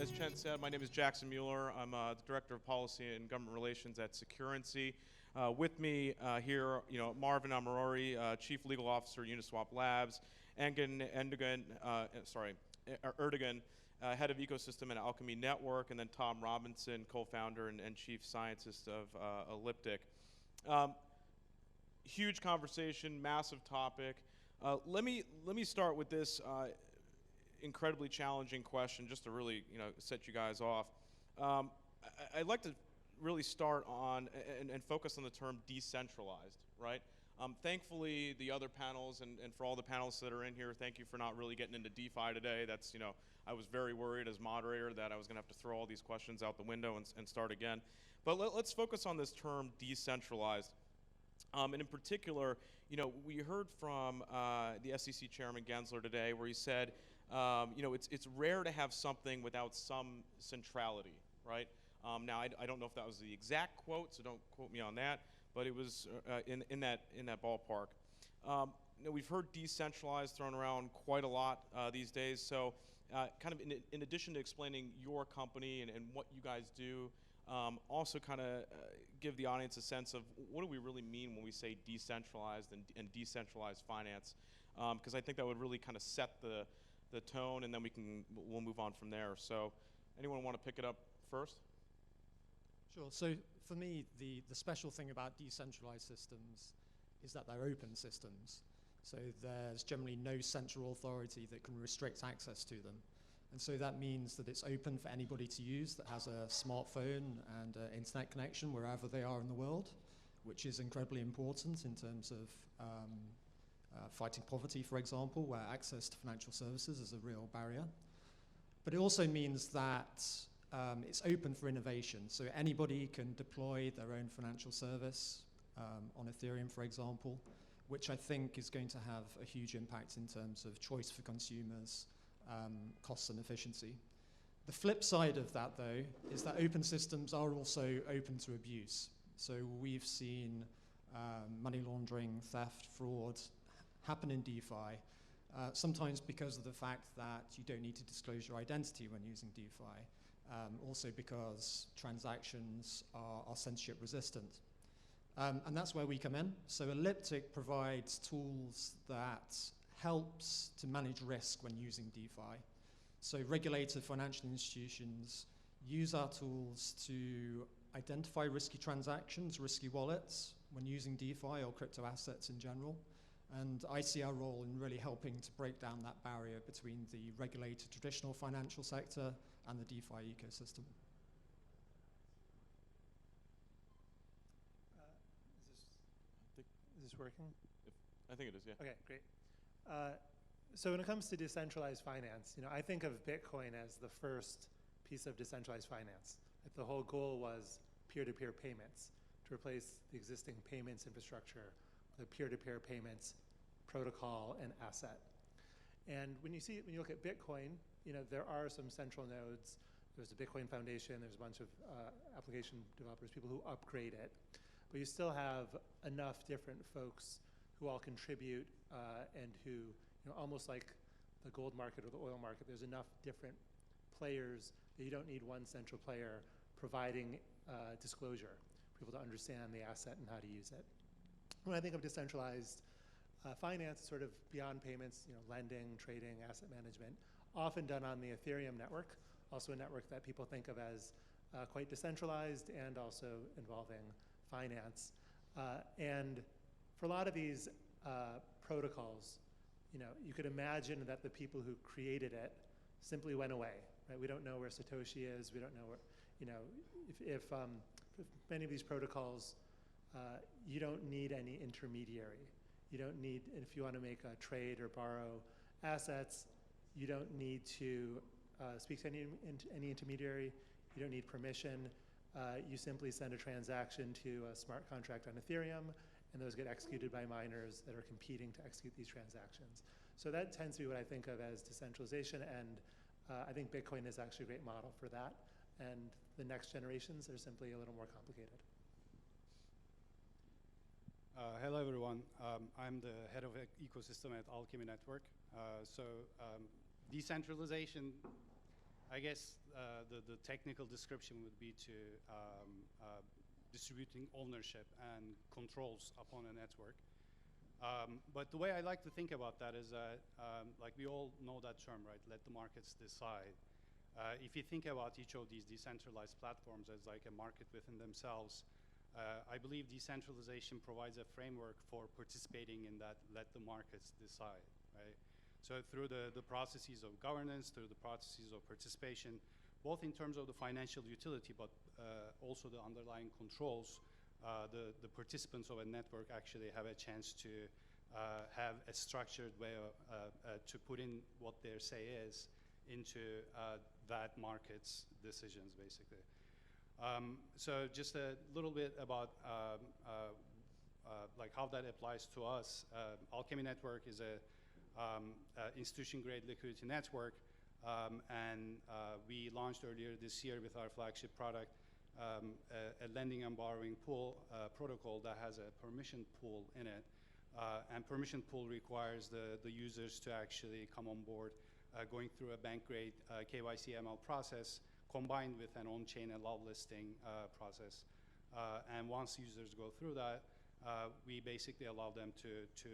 as Chen said, my name is Jackson Mueller. I'm the Director of Policy and Government Relations at Securrency. With me here, Marvin Amarori, Chief Legal Officer, Uniswap Labs, Erdogan, Head of Ecosystem and Alchemy Network, and then Tom Robinson, Co-founder and Chief Scientist of Elliptic. Huge conversation, massive topic. Let me start with this incredibly challenging question, just to really set you guys off. I'd like to really start on and focus on the term decentralized, right? Thankfully, the other panels and for all the panelists that are in here, thank you for not really getting into DeFi today. That's, I was very worried as moderator that I was going to have to throw all these questions out the window and start again. But let's focus on this term decentralized. And in particular, we heard from the SEC Chairman Gensler today, where he said, it's rare to have something without some centrality, right? Now, I don't know if that was the exact quote, so don't quote me on that, but it was in that ballpark. We've heard decentralized thrown around quite a lot these days. So, kind of in addition to explaining your company and what you guys do, also kind of give the audience a sense of what do we really mean when we say decentralized and decentralized finance, because I think that would really kind of set the tone, and then we'll move on from there. So, anyone want to pick it up first? Sure. So for me, the special thing about decentralized systems is that they're open systems. So there's generally no central authority that can restrict access to them. And so that means that it's open for anybody to use that has a smartphone and an internet connection wherever they are in the world, which is incredibly important in terms of fighting poverty, for example, where access to financial services is a real barrier. But it also means that it's open for innovation. So anybody can deploy their own financial service on Ethereum, for example, which I think is going to have a huge impact in terms of choice for consumers, costs and efficiency. The flip side of that, though, is that open systems are also open to abuse. So we've seen money laundering, theft, fraud happen in DeFi, sometimes because of the fact that you don't need to disclose your identity when using DeFi, also because transactions are censorship resistant. And that's where we come in. So Elliptic provides tools that helps to manage risk when using DeFi. So regulated financial institutions use our tools to identify risky transactions, risky wallets, when using DeFi or crypto assets in general. And I see our role in really helping to break down that barrier between the regulated traditional financial sector and the DeFi ecosystem. Is this working? I think it is, yeah. Okay, great. So when it comes to decentralized finance, I think of Bitcoin as the first piece of decentralized finance. The whole goal was peer-to-peer payments, to replace the existing payments infrastructure with a peer-to-peer payments protocol and asset. And when you look at Bitcoin, there are some central nodes. There's the Bitcoin Foundation. There's a bunch of application developers, people who upgrade it. But you still have enough different folks who all contribute and who, almost like the gold market or the oil market, there's enough different players that you don't need one central player providing disclosure for people to understand the asset and how to use it. When I think of decentralized finance, sort of beyond payments, lending, trading, asset management, often done on the Ethereum network, also a network that people think of as quite decentralized and also involving finance. And for a lot of these protocols, you could imagine that the people who created it simply went away, right? We don't know where Satoshi is. We don't know where, if many of these protocols, you don't need any intermediary. You don't need, if you want to make a trade or borrow assets, you don't need to speak to any intermediary. You don't need permission. You simply send a transaction to a smart contract on Ethereum, and those get executed by miners that are competing to execute these transactions. So that tends to be what I think of as decentralization, and I think Bitcoin is actually a great model for that. And the next generations are simply a little more complicated. Hello, everyone. I'm the head of ecosystem at Alchemy Network. Decentralization I guess the technical description would be to distributing ownership and controls upon a network. But the way I like to think about that is that, like we all know that term, right? Let the markets decide. If you think about each of these decentralized platforms as like a market within themselves, I believe decentralization provides a framework for participating in that let the markets decide, right? So through the processes of governance, through the processes of participation, both in terms of the financial utility, but also the underlying controls, the participants of a network actually have a chance to have a structured way to put in what their say is into that market's decisions, basically. So just a little bit about like how that applies to us. Alchemy Network is a institution-grade liquidity network, and we launched earlier this year with our flagship product a lending and borrowing pool protocol that has a permission pool in it. And permission pool requires the users to actually come on board going through a bank-grade KYC ML process combined with an on-chain allow listing process. And once users go through that, we basically allow them to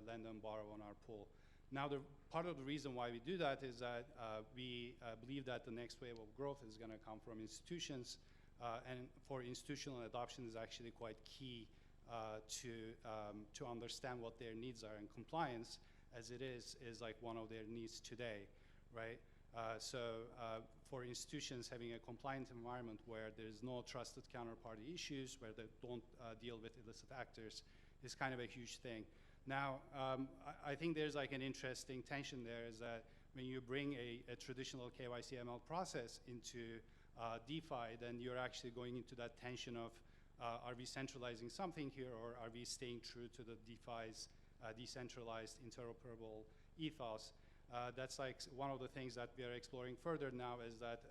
lend and borrow on our pool. Now, part of the reason why we do that is that we believe that the next wave of growth is going to come from institutions, and for institutional adoption is actually quite key to understand what their needs are, and compliance, as it is like one of their needs today, right? So for institutions, having a compliant environment where there's no trusted counterparty issues, where they don't deal with illicit actors, is kind of a huge thing. Now, I think there's like an interesting tension there, is that when you bring a traditional KYC ML process into DeFi, then you're actually going into that tension of, are we centralizing something here, or are we staying true to the DeFi's decentralized interoperable ethos? That's like one of the things that we are exploring further now, is that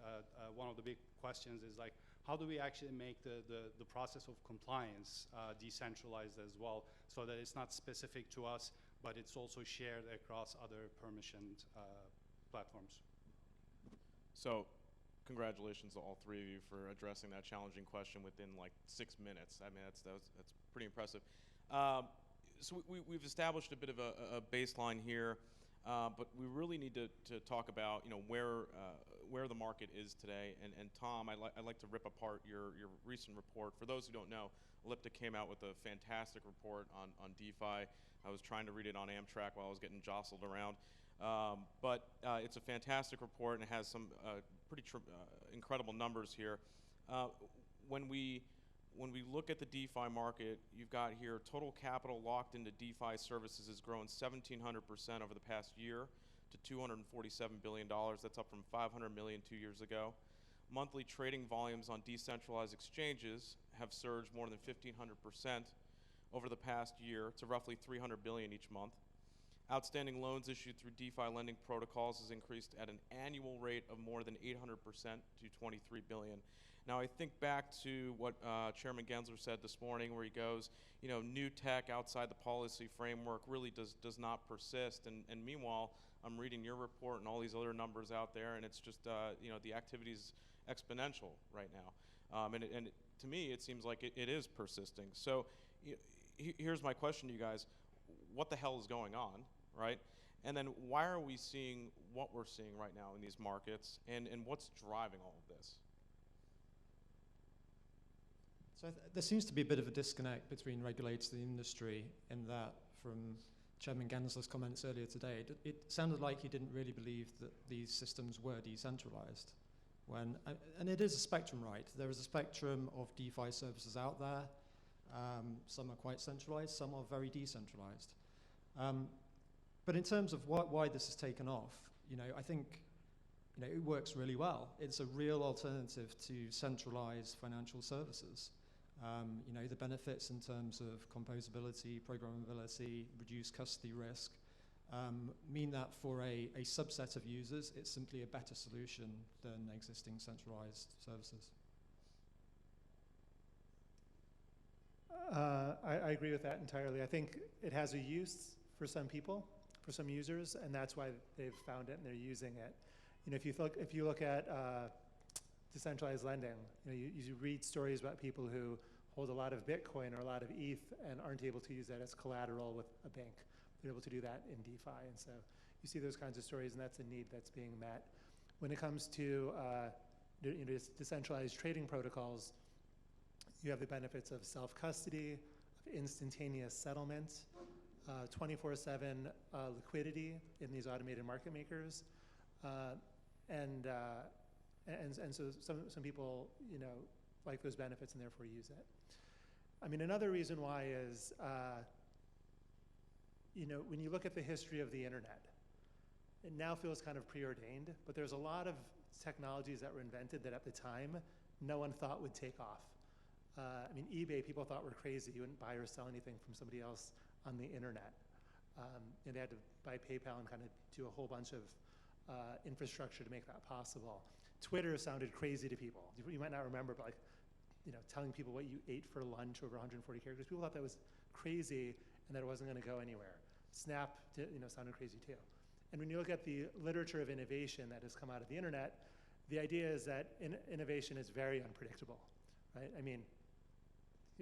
one of the big questions is like, how do we actually make the process of compliance decentralized as well, so that it's not specific to us, but it's also shared across other permissioned platforms? So Congratulations to all three of you for addressing that challenging question within like 6 minutes. I mean, that's pretty impressive. So we've established a bit of a baseline here, but we really need to talk about, you know, where the market is today. And Tom, I'd like to rip apart your recent report. For those who don't know, Elliptic came out with a fantastic report on DeFi. I was trying to read it on Amtrak while I was getting jostled around. But it's a fantastic report, and it has some pretty incredible numbers here. When we look at the DeFi market, you've got here total capital locked into DeFi services has grown 1,700% over the past year to $247 billion. That's up from $500 million 2 years ago. Monthly trading volumes on decentralized exchanges have surged more than 1,500% over the past year to roughly $300 billion each month. Outstanding loans issued through DeFi lending protocols has increased at an annual rate of more than 800% to 23 billion. Now, I think back to what Chairman Gensler said this morning, where he goes, you know, new tech outside the policy framework really does not persist. And meanwhile, I'm reading your report and all these other numbers out there, and it's just, you know, the activity is exponential right now. And to me, it seems like it is persisting. So here's my question to you guys. What the hell is going on, right? And then why are we seeing what we're seeing right now in these markets, and what's driving all of this? So there seems to be a bit of a disconnect between regulators and the industry, in that from Chairman Gensler's comments earlier today, it sounded like he didn't really believe that these systems were decentralized. And it is a spectrum, right? There is a spectrum of DeFi services out there. Some are quite centralized, some are very decentralized. But in terms of why this has taken off, you know, I think, you know, it works really well. It's a real alternative to centralized financial services. You know, the benefits in terms of composability, programmability, reduced custody risk, mean that for a subset of users, it's simply a better solution than existing centralized services. I agree with that entirely. I think it has a use for some people, for some users, and that's why they've found it and they're using it. if you look at decentralized lending, you read stories about people who hold a lot of Bitcoin or a lot of ETH and aren't able to use that as collateral with a bank. They're able to do that in DeFi, and so you see those kinds of stories, and that's a need that's being met. When it comes to decentralized trading protocols, you have the benefits of self-custody, of instantaneous settlement, 24/7 liquidity in these automated market makers, and so some people like those benefits and therefore use it. I mean, another reason why is when you look at the history of the internet, it now feels kind of preordained, but there's a lot of technologies that were invented that at the time no one thought would take off. I mean, eBay, people thought were crazy. You wouldn't buy or sell anything from somebody else on the internet. They had to buy PayPal and kind of do a whole bunch of infrastructure to make that possible. Twitter sounded crazy to people. You might not remember, but telling people what you ate for lunch over 140 characters, people thought that was crazy and that it wasn't going to go anywhere. Snap, sounded crazy too. And when you look at the literature of innovation that has come out of the internet, the idea is that innovation is very unpredictable, right? I mean,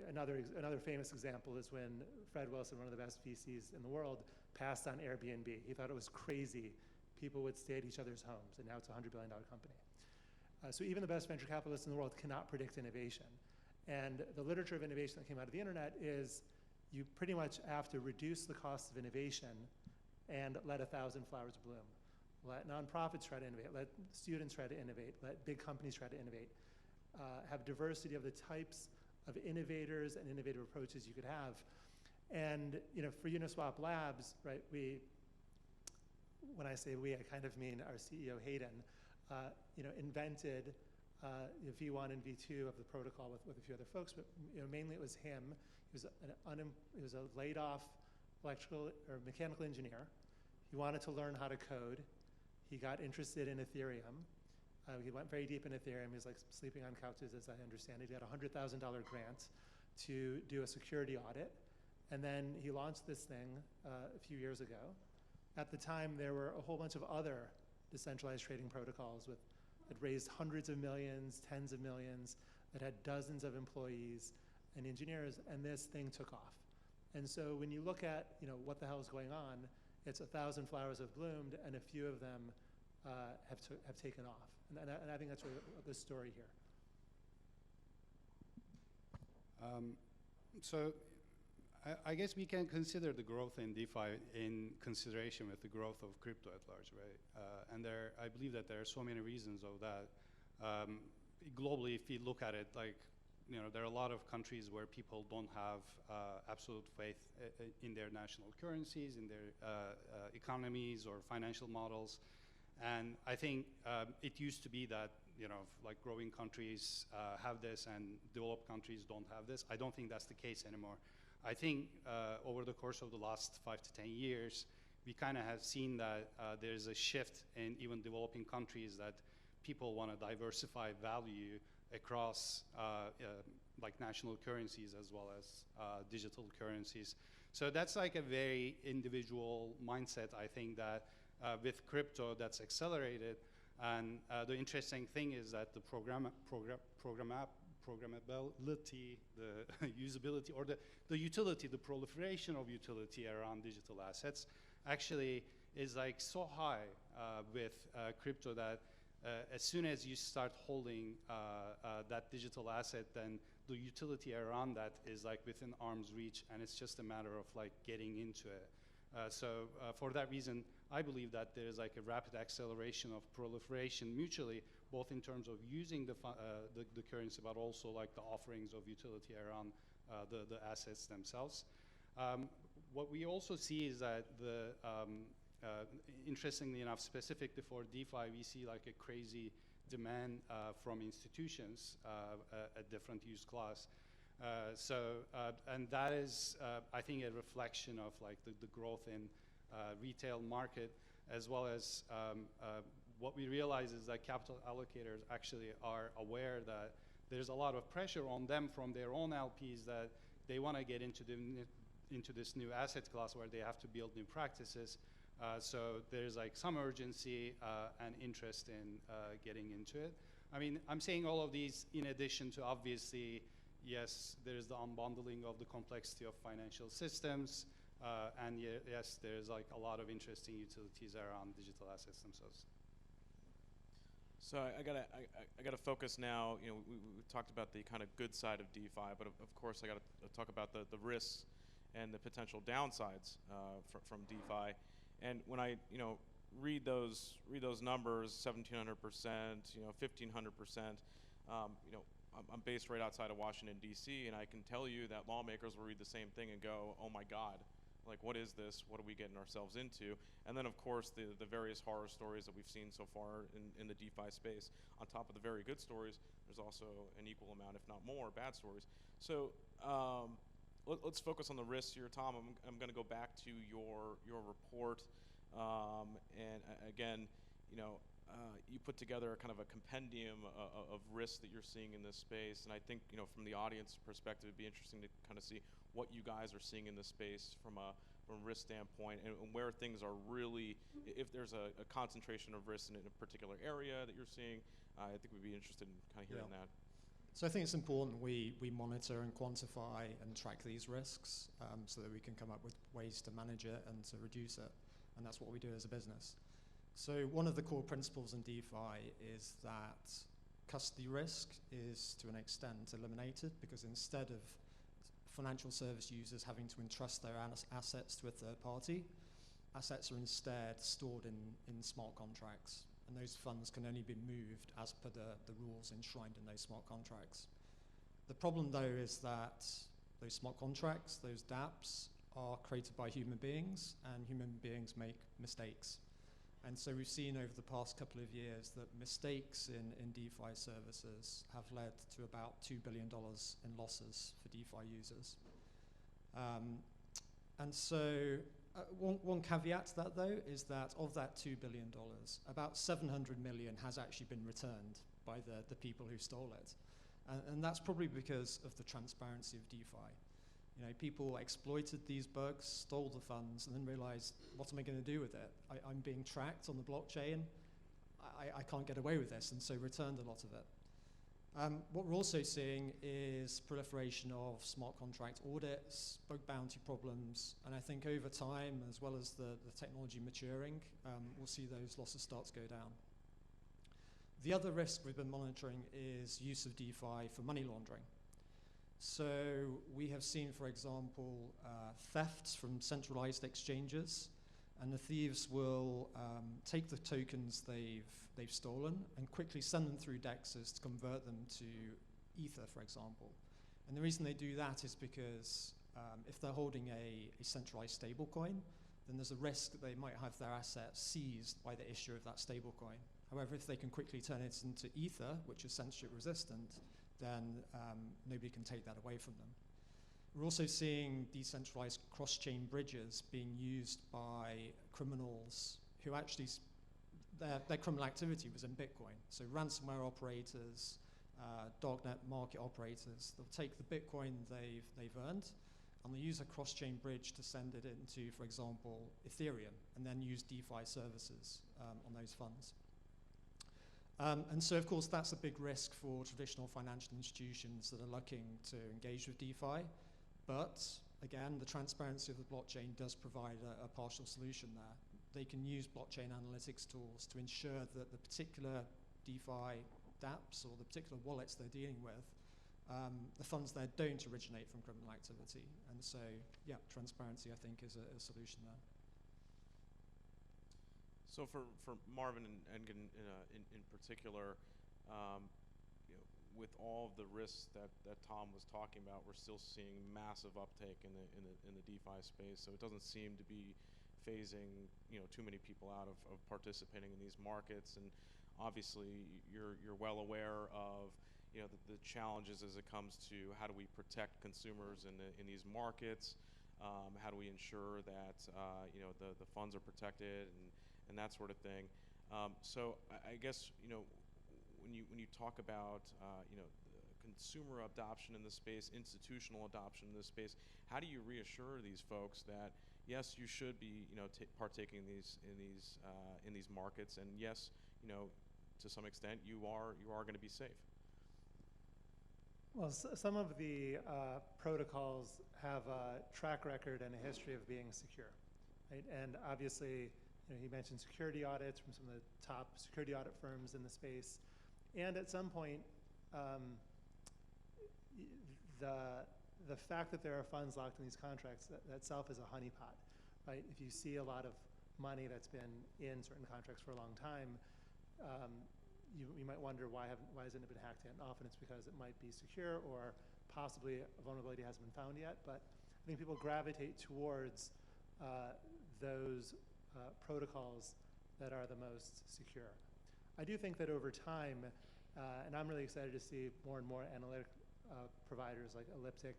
another famous example is when Fred Wilson, one of the best VCs in the world, passed on Airbnb. He thought it was crazy. People would stay at each other's homes, and now it's a $100 billion company. So even the best venture capitalists in the world cannot predict innovation. And the literature of innovation that came out of the internet is you pretty much have to reduce the cost of innovation and let 1,000 flowers bloom. Let nonprofits try to innovate, let students try to innovate, let big companies try to innovate. Have diversity of the types of innovators and innovative approaches you could have. And for Uniswap Labs, right, when I say we, I kind of mean our CEO Hayden, invented V1 and V2 of the protocol with a few other folks, but mainly it was him. He was a laid-off electrical or mechanical engineer. He wanted to learn how to code. He got interested in Ethereum. He went very deep in Ethereum. He was like sleeping on couches, as I understand it. He got a $100,000 grant to do a security audit. And then he launched this thing a few years ago. At the time, there were a whole bunch of other decentralized trading protocols that raised hundreds of millions, tens of millions, that had dozens of employees and engineers, and this thing took off. And so when you look at what the hell is going on, it's 1,000 flowers have bloomed, and a few of them have taken off. And I think that's really the story here. So I guess we can consider the growth in DeFi in consideration with the growth of crypto at large, right? And I believe that there are so many reasons of that. Globally, if you look at it, there are a lot of countries where people don't have absolute faith in their national currencies, in their economies or financial models. And I think it used to be that growing countries have this and developed countries don't have this. I don't think that's the case anymore. I think over the course of the last 5 to 10 years, we kind of have seen that there's a shift in even developing countries that people want to diversify value across national currencies as well as digital currencies. So that's like a very individual mindset, I think, that with crypto that's accelerated. And the interesting thing is that the programmability, the usability, or the utility, the proliferation of utility around digital assets actually is so high with crypto that as soon as you start holding that digital asset, then the utility around that is within arm's reach, and it's just a matter of getting into it. So for that reason, I believe that there is a rapid acceleration of proliferation mutually, both in terms of using the currency, but also the offerings of utility around the assets themselves. What we also see is that interestingly enough, specifically for DeFi, we see a crazy demand from institutions at different use class. And that is, I think, a reflection of the growth in retail market, as well as what we realize is that capital allocators actually are aware that there's a lot of pressure on them from their own LPs that they want to get into this new asset class where they have to build new practices. So there's like some urgency and interest in getting into it. I mean, I'm saying all of these in addition to obviously, yes, there's the unbundling of the complexity of financial systems, and yes, there's like a lot of interesting utilities around digital assets themselves. So I gotta focus now. You know, we talked about the kind of good side of DeFi, but of course I gotta talk about the risks and the potential downsides from DeFi. And when I read those numbers, 1,700%, 1,500%, I'm based right outside of Washington D.C. and I can tell you that lawmakers will read the same thing and go, "Oh my God, like what is this? What are we getting ourselves into?" And then of course the various horror stories that we've seen so far in the DeFi space. On top of the very good stories, there's also an equal amount, if not more, bad stories. So let's focus on the risks here, Tom. I'm going to go back to your report, and again, you put together a kind of a compendium of risks that you're seeing in this space, and I think from the audience perspective, it'd be interesting to kind of see what you guys are seeing in this space from a risk standpoint, and where things are really, if there's a concentration of risk in a particular area that you're seeing. I think we'd be interested in kind of hearing that. So I think it's important we monitor and quantify and track these risks so that we can come up with ways to manage it and to reduce it. And that's what we do as a business. So one of the core principles in DeFi is that custody risk is to an extent eliminated, because instead of financial service users having to entrust their assets to a third party, assets are instead stored in smart contracts. And those funds can only be moved as per the rules enshrined in those smart contracts. The problem, though, is that those smart contracts, those dApps, are created by human beings, and human beings make mistakes. And so we've seen over the past couple of years that mistakes in DeFi services have led to about $2 billion in losses for DeFi users. And so one caveat to that, though, is that of that $2 billion, about 700 million has actually been returned by the people who stole it. And that's probably because of the transparency of DeFi. People exploited these bugs, stole the funds, and then realized, what am I going to do with it? I'm being tracked on the blockchain. I can't get away with this, and so returned a lot of it. What we're also seeing is proliferation of smart contract audits, bug bounty problems, and I think over time, as well as the technology maturing, we'll see those losses start to go down. The other risk we've been monitoring is use of DeFi for money laundering. So we have seen, for example, thefts from centralized exchanges, and the thieves will take the tokens they've stolen and quickly send them through DEXs to convert them to Ether, for example. And the reason they do that is because if they're holding a centralized stablecoin, then there's a risk that they might have their assets seized by the issuer of that stablecoin. However, if they can quickly turn it into Ether, which is censorship resistant, then nobody can take that away from them. We're also seeing decentralized cross-chain bridges being used by criminals who actually, their criminal activity was in Bitcoin. So ransomware operators, darknet market operators, they'll take the Bitcoin they've earned, and they use a cross-chain bridge to send it into, for example, Ethereum, and then use DeFi services on those funds. And so, of course, that's a big risk for traditional financial institutions that are looking to engage with DeFi. But, again, the transparency of the blockchain does provide a partial solution there. They can use blockchain analytics tools to ensure that the particular DeFi dApps or the particular wallets they're dealing with, the funds there don't originate from criminal activity. And so, yeah, transparency, I think, is a solution there. So for Marvin and Engin in particular, with all of the risks that Tom was talking about, we're still seeing massive uptake in the DeFi space. So it doesn't seem to be phasing too many people out of participating in these markets. And obviously you're well aware of the challenges as it comes to how do we protect consumers in these markets, how do we ensure that the funds are protected and that sort of thing. So I guess when you talk about the consumer adoption in this space, institutional adoption in this space, how do you reassure these folks that yes, you should be, partaking in these markets, and yes, to some extent, you are going to be safe. Well, some of the protocols have a track record and a history of being secure, right? And obviously, he mentioned security audits from some of the top security audit firms in the space. And at some point, the fact that there are funds locked in these contracts, that itself is a honeypot, right? If you see a lot of money that's been in certain contracts for a long time, you might wonder why hasn't it been hacked in? Often it's because it might be secure, or possibly a vulnerability hasn't been found yet. But I think people gravitate towards those protocols that are the most secure. I do think that over time, and I'm really excited to see more and more analytic providers like Elliptic,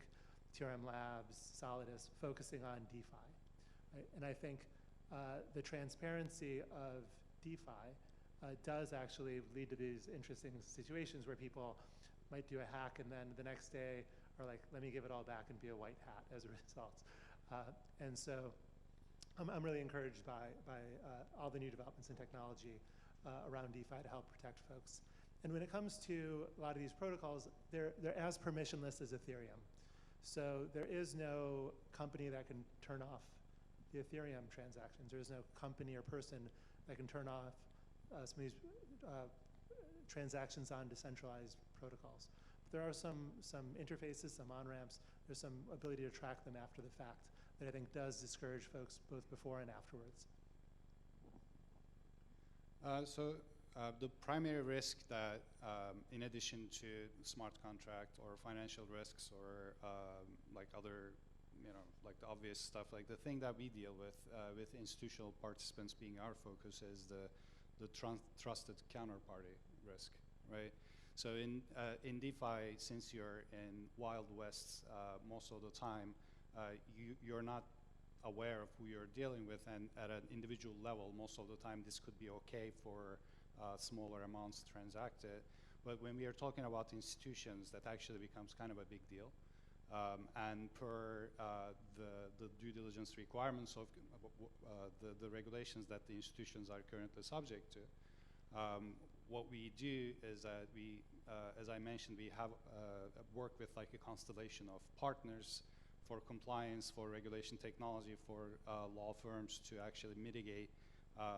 TRM Labs, Solidus focusing on DeFi. Right? And I think the transparency of DeFi does actually lead to these interesting situations where people might do a hack and then the next day are like, let me give it all back and be a white hat as a result. And so I'm really encouraged by all the new developments in technology around DeFi to help protect folks. And when it comes to a lot of these protocols, they're as permissionless as Ethereum. So there is no company that can turn off the Ethereum transactions. There is no company or person that can turn off some of these transactions on decentralized protocols. But there are some interfaces, some on-ramps. There's some ability to track them after the fact that I think does discourage folks both before and afterwards. The primary risk that, in addition to smart contract or financial risks or like other, like the obvious stuff, like the thing that we deal with institutional participants being our focus is the trusted counterparty risk, right? So in DeFi, since you're in Wild West most of the time, you're not aware of who you're dealing with, and at an individual level, most of the time this could be okay for smaller amounts transacted. But when we are talking about institutions, that actually becomes kind of a big deal. And per the due diligence requirements of the regulations that the institutions are currently subject to, what we do is that we, as I mentioned, we have work with like a constellation of partners for compliance, for regulation technology, for law firms to actually mitigate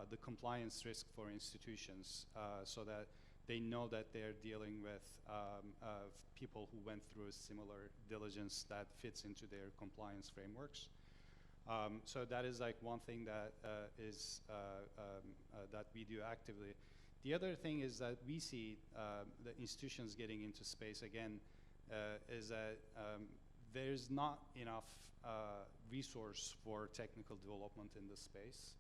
the compliance risk for institutions so that they know that they're dealing with people who went through a similar diligence that fits into their compliance frameworks. So that is like one thing that that we do actively. The other thing is that we see the institutions getting into space again is that there's not enough resource for technical development in the space.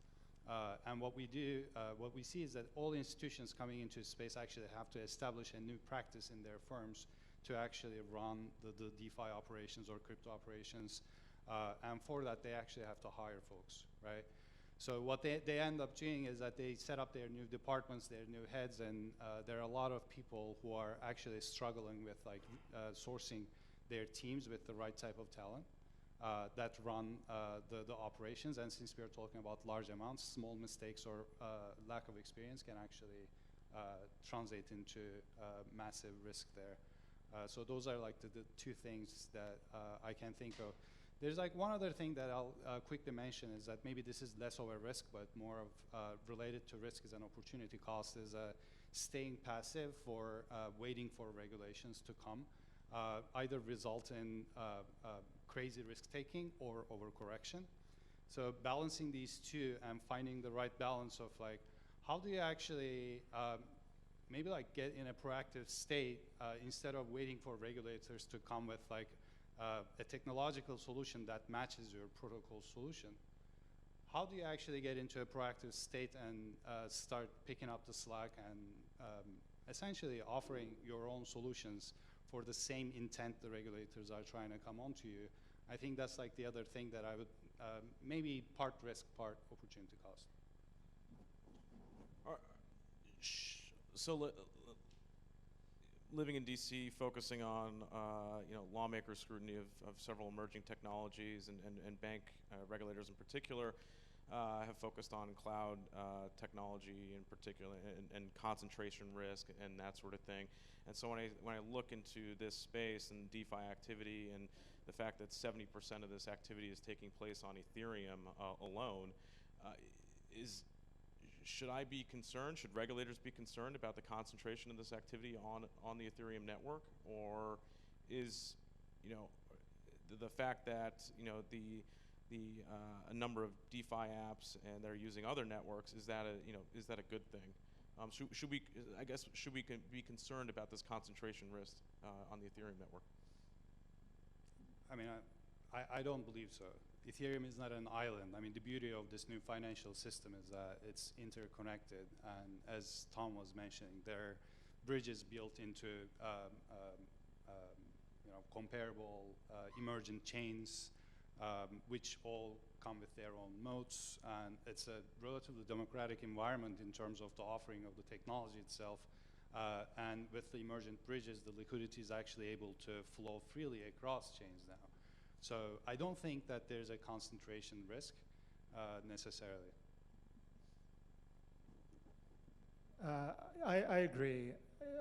And what we do, what we see is that all institutions coming into space actually have to establish a new practice in their firms to actually run the DeFi operations or crypto operations. And for that, they actually have to hire folks, right? So what they end up doing is that they set up their new departments, their new heads, and there are a lot of people who are actually struggling with like sourcing their teams with the right type of talent that run the operations. And since we are talking about large amounts, small mistakes or lack of experience can actually translate into massive risk there. So those are like the two things that I can think of. There's like one other thing that I'll quickly mention is that maybe this is less of a risk, but more of related to risk as an opportunity cost is staying passive for waiting for regulations to come, either result in crazy risk taking or overcorrection. So balancing these two and finding the right balance of like, how do you actually maybe like get in a proactive state instead of waiting for regulators to come with like a technological solution that matches your protocol solution. How do you actually get into a proactive state and start picking up the slack and essentially offering your own solutions for the same intent the regulators are trying to come onto you? I think that's like the other thing that I would maybe part risk, part opportunity cost. So living in DC, focusing on lawmaker scrutiny of several emerging technologies and bank regulators in particular, have focused on cloud technology in particular and concentration risk and that sort of thing. And so when I look into this space and DeFi activity and the fact that 70% of this activity is taking place on Ethereum alone, should I be concerned? Should regulators be concerned about the concentration of this activity on the Ethereum network, or is the fact that a number of DeFi apps and they're using other networks, is that a good thing? Should we be concerned about this concentration risk on the Ethereum network? I mean, I don't believe so. Ethereum is not an island. I mean, the beauty of this new financial system is that it's interconnected, and as Tom was mentioning, there are bridges built into comparable emergent chains, which all come with their own moats, and it's a relatively democratic environment in terms of the offering of the technology itself. And with the emergent bridges, the liquidity is actually able to flow freely across chains now. So I don't think that there's a concentration risk necessarily. I agree.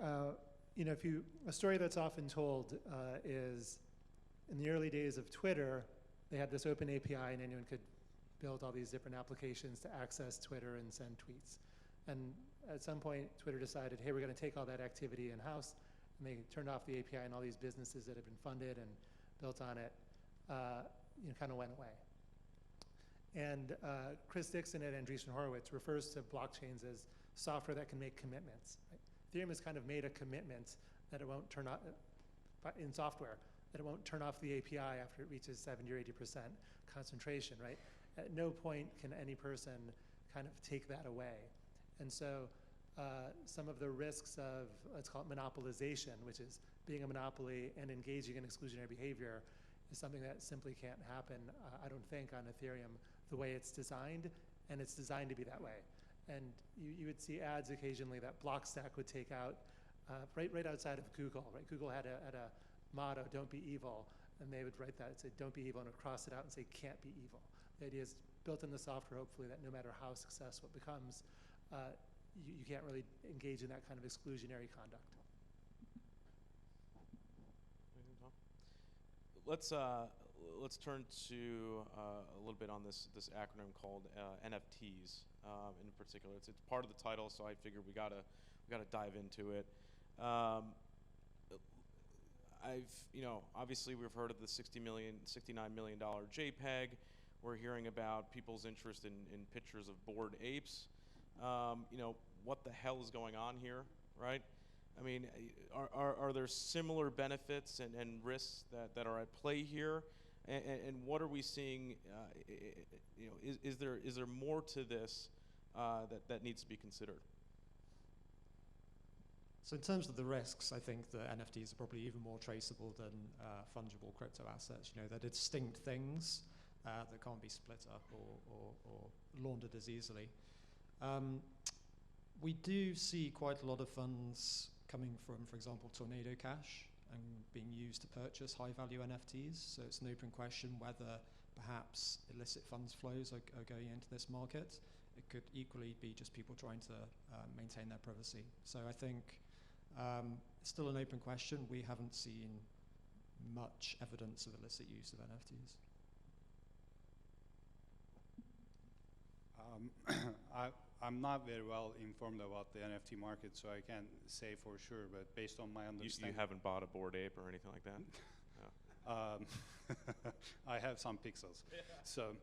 A story that's often told is in the early days of Twitter, they had this open API and anyone could build all these different applications to access Twitter and send tweets. And at some point, Twitter decided, hey, we're going to take all that activity in-house, and they turned off the API, and all these businesses that had been funded and built on it kind of went away. And Chris Dixon at Andreessen Horowitz refers to blockchains as software that can make commitments. Right? Ethereum has kind of made a commitment that it won't turn off, in software, that it won't turn off the API after it reaches 70 or 80% concentration, right? At no point can any person kind of take that away. And so some of the risks of, let's call it monopolization, which is being a monopoly and engaging in exclusionary behavior, is something that simply can't happen, I don't think, on Ethereum the way it's designed, and it's designed to be that way. And you would see ads occasionally that Blockstack would take out right outside of Google, right? Google had a motto, don't be evil, and they would write that and say, don't be evil, and would cross it out and say, can't be evil. The idea is built in the software, hopefully, that no matter how successful it becomes, you can't really engage in that kind of exclusionary conduct. Let's turn to a little bit on this acronym called NFTs in particular. It's part of the title, so I figured we gotta dive into it. Obviously we've heard of the $69 million JPEG. We're hearing about people's interest in pictures of bored apes. What the hell is going on here, right? I mean, are there similar benefits and risks that are at play here? And what are we seeing? Is there more to this that needs to be considered? So in terms of the risks, I think the NFTs are probably even more traceable than fungible crypto assets. They're distinct things that can't be split up or laundered as easily. We do see quite a lot of funds coming from, for example, Tornado Cash and being used to purchase high-value NFTs. So it's an open question whether perhaps illicit funds flows are going into this market. It could equally be just people trying to maintain their privacy. So I think it's still an open question. We haven't seen much evidence of illicit use of NFTs. I'm not very well informed about the NFT market, so I can't say for sure, but based on my understanding... You haven't bought a Bored Ape or anything like that? No. I have some pixels. So,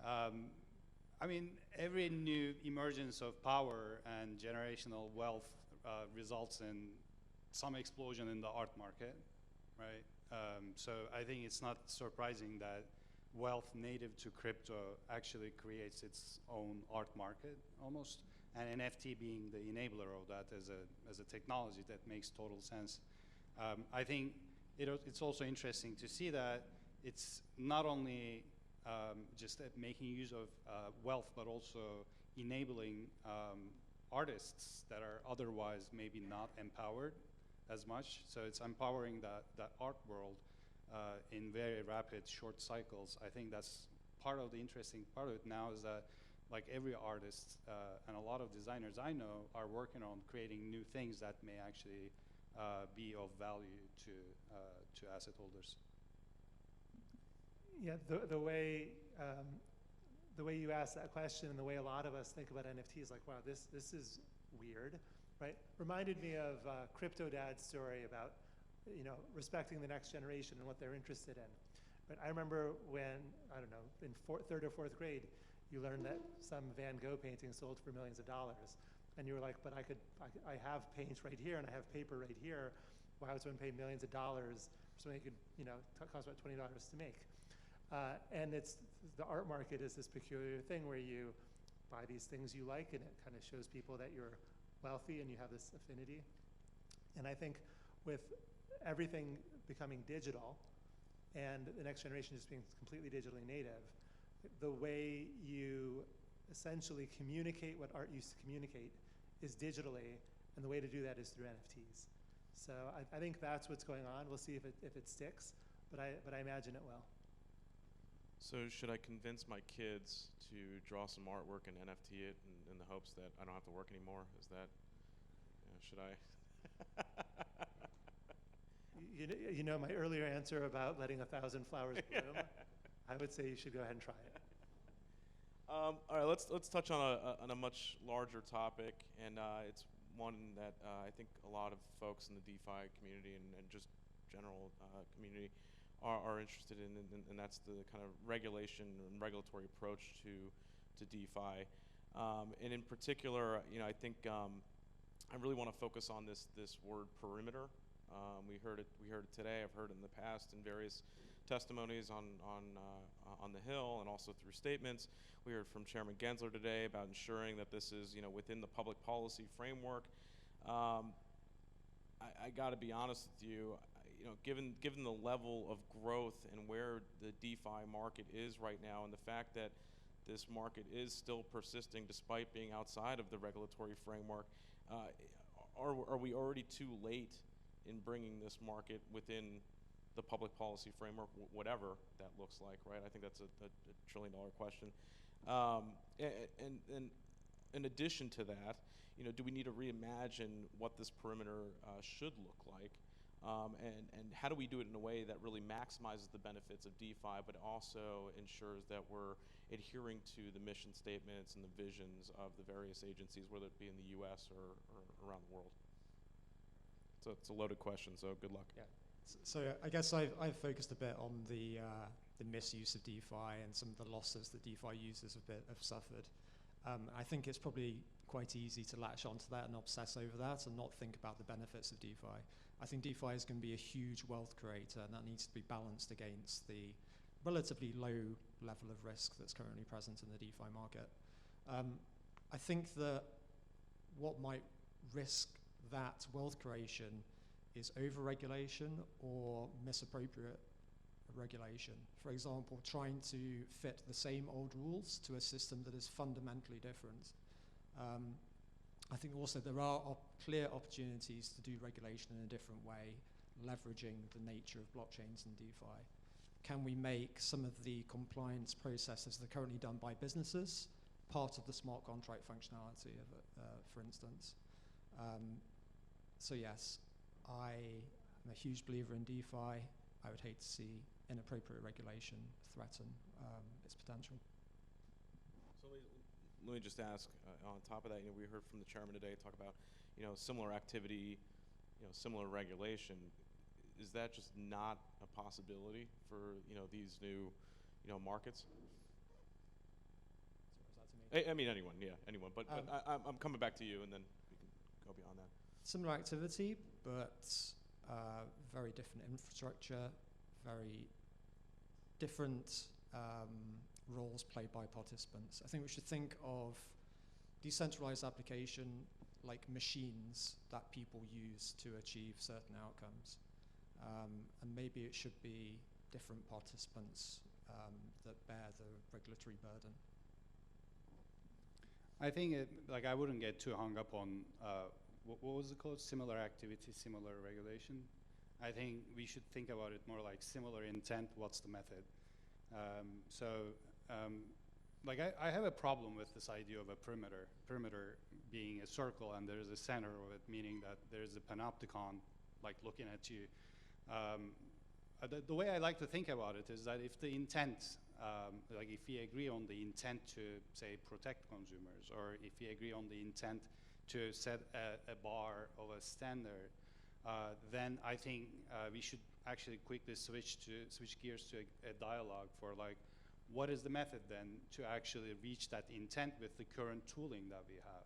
I mean, every new emergence of power and generational wealth results in some explosion in the art market, right? So I think it's not surprising that wealth native to crypto actually creates its own art market almost, and NFT being the enabler of that as a technology that makes total sense. I think it's also interesting to see that it's not only just making use of wealth, but also enabling artists that are otherwise maybe not empowered as much. So it's empowering that art world in very rapid, short cycles. I think that's part of the interesting part of it now is that like every artist and a lot of designers I know are working on creating new things that may actually be of value to asset holders. Yeah, the way you ask that question and the way a lot of us think about NFTs, like, wow, this is weird, right? Reminded me of Crypto Dad's story about, respecting the next generation and what they're interested in. But I remember when, I don't know, in third or fourth grade, you learned that some Van Gogh painting sold for millions of dollars. And you were like, but I have paint right here and I have paper right here. Why would someone pay millions of dollars for something that could cost about $20 to make? And the art market is this peculiar thing where you buy these things you like and it kind of shows people that you're wealthy and you have this affinity. And I think with everything becoming digital and the next generation just being completely digitally native, the way you essentially communicate what art used to communicate is digitally, and the way to do that is through NFTs. So I think that's what's going on. We'll see if it sticks, but I imagine it will. So should I convince my kids to draw some artwork and NFT it in the hopes that I don't have to work anymore? Is that, should I? My earlier answer about letting 1,000 flowers bloom, I would say you should go ahead and try it. All right, let's touch on a much larger topic, and it's one that I think a lot of folks in the DeFi community and just general community are interested in, and that's the kind of regulation and regulatory approach to DeFi. And in particular, I think I really want to focus on this word perimeter. We heard it today. I've heard it in the past in various testimonies on the Hill and also through statements. We heard from Chairman Gensler today about ensuring that this is within the public policy framework. I got to be honest with you. Given the level of growth and where the DeFi market is right now, and the fact that this market is still persisting despite being outside of the regulatory framework, are we already too late in bringing this market within the public policy framework, whatever that looks like, right? I think that's a $1 trillion question. And in addition to that, do we need to reimagine what this perimeter should look like? And how do we do it in a way that really maximizes the benefits of DeFi, but also ensures that we're adhering to the mission statements and the visions of the various agencies, whether it be in the US or around the world? So it's a loaded question, so good luck. Yeah. So I guess I've focused a bit on the misuse of DeFi and some of the losses that DeFi users have suffered. I think it's probably quite easy to latch onto that and obsess over that and not think about the benefits of DeFi. I think DeFi is going to be a huge wealth creator, and that needs to be balanced against the relatively low level of risk that's currently present in the DeFi market. I think that what might risk that wealth creation is over-regulation or misappropriate regulation. For example, trying to fit the same old rules to a system that is fundamentally different. I think also there are clear opportunities to do regulation in a different way, leveraging the nature of blockchains and DeFi. Can we make some of the compliance processes that are currently done by businesses part of the smart contract functionality of it, for instance? So yes, I am a huge believer in DeFi. I would hate to see inappropriate regulation threaten its potential. So let me just ask, on top of that, we heard from the chairman today talk about, similar activity, similar regulation. Is that just not a possibility for, these new, markets? So is that to me? I mean, anyone, but I'm coming back to you, and then we can go beyond that. Similar activity, but very different infrastructure, very different roles played by participants. I think we should think of decentralized application like machines that people use to achieve certain outcomes. And maybe it should be different participants that bear the regulatory burden. I think I wouldn't get too hung up on what was it called? Similar activity, similar regulation. I think we should think about it more like similar intent, what's the method? Like I have a problem with this idea of a perimeter being a circle and there's a center of it, meaning that there's a panopticon like looking at you. The way I like to think about it is that if the intent, like if we agree on the intent to say protect consumers, or if we agree on the intent to set a bar of a standard, then I think we should actually quickly switch gears to a dialogue for like, what is the method then to actually reach that intent with the current tooling that we have,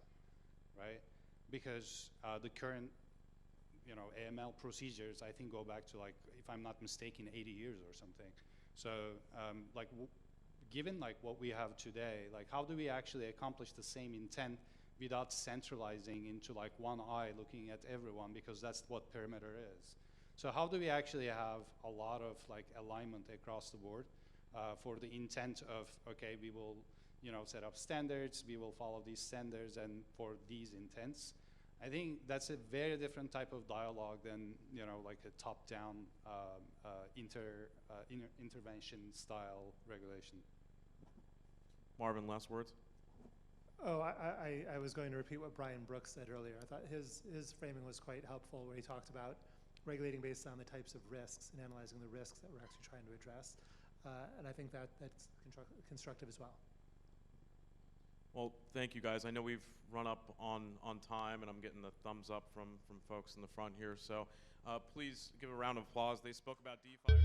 right? Because the current, AML procedures, I think go back to like, if I'm not mistaken, 80 years or something. So given like what we have today, like how do we actually accomplish the same intent without centralizing into like one eye looking at everyone, because that's what perimeter is. So how do we actually have a lot of like alignment across the board for the intent of, okay, we will set up standards, we will follow these standards and for these intents. I think that's a very different type of dialogue than like a top-down intervention style regulation. Marvin, last words? Oh, I was going to repeat what Brian Brooks said earlier. I thought his framing was quite helpful, where he talked about regulating based on the types of risks and analyzing the risks that we're actually trying to address. And I think that's constructive as well. Well, thank you guys. I know we've run up on time, and I'm getting the thumbs up from folks in the front here. So please give a round of applause. They spoke about DeFi.